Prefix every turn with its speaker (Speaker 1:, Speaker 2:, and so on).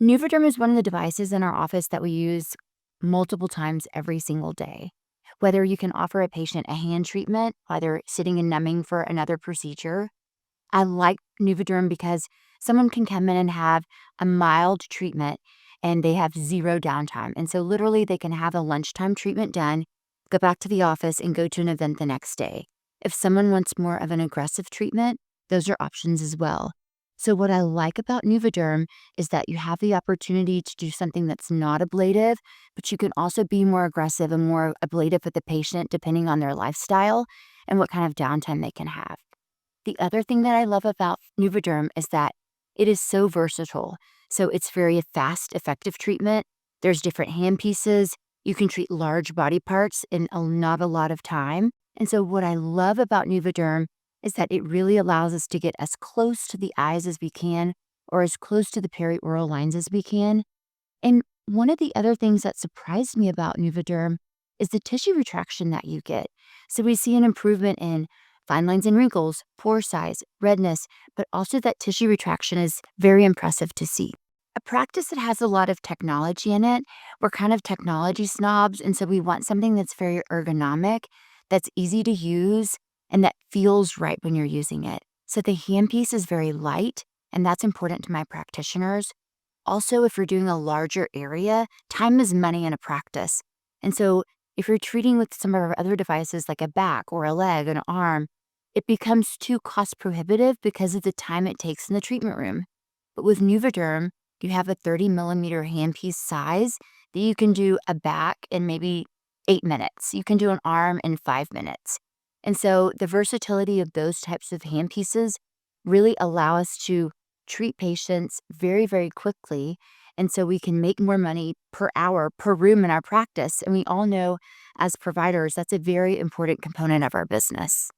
Speaker 1: NouVaderm is one of the devices in our office that we use multiple times every single day. Whether you can offer a patient a hand treatment while they're sitting and numbing for another procedure. I like NouVaderm because someone can come in and have a mild treatment and they have zero downtime. And so literally they can have a lunchtime treatment done, go back to the office and go to an event the next day. If someone wants more of an aggressive treatment, those are options as well. So what I like about NouVaderm is that you have the opportunity to do something that's not ablative, but you can also be more aggressive and more ablative with the patient depending on their lifestyle and what kind of downtime they can have. The other thing that I love about NouVaderm is that it is so versatile. So it's very fast, effective treatment. There's different hand pieces. You can treat large body parts in not a lot of time. And so what I love about NouVaderm is that it really allows us to get as close to the eyes as we can or as close to the perioral lines as we can. And one of the other things that surprised me about NouVaderm is the tissue retraction that you get. So we see an improvement in fine lines and wrinkles, pore size, redness, but also that tissue retraction is very impressive to see. A practice that has a lot of technology in it, we're kind of technology snobs, and so we want something that's very ergonomic, that's easy to use, and that feels right when you're using it. So the handpiece is very light, and that's important to my practitioners. Also, if you're doing a larger area, time is money in a practice. And so if you're treating with some of our other devices like a back or a leg, an arm, it becomes too cost prohibitive because of the time it takes in the treatment room. But with NouVaderm, you have a 30 millimeter handpiece size that you can do a back in maybe 8 minutes. You can do an arm in 5 minutes. And so the versatility of those types of handpieces really allow us to treat patients very, very quickly. And so we can make more money per hour, per room in our practice. And we all know as providers, that's a very important component of our business.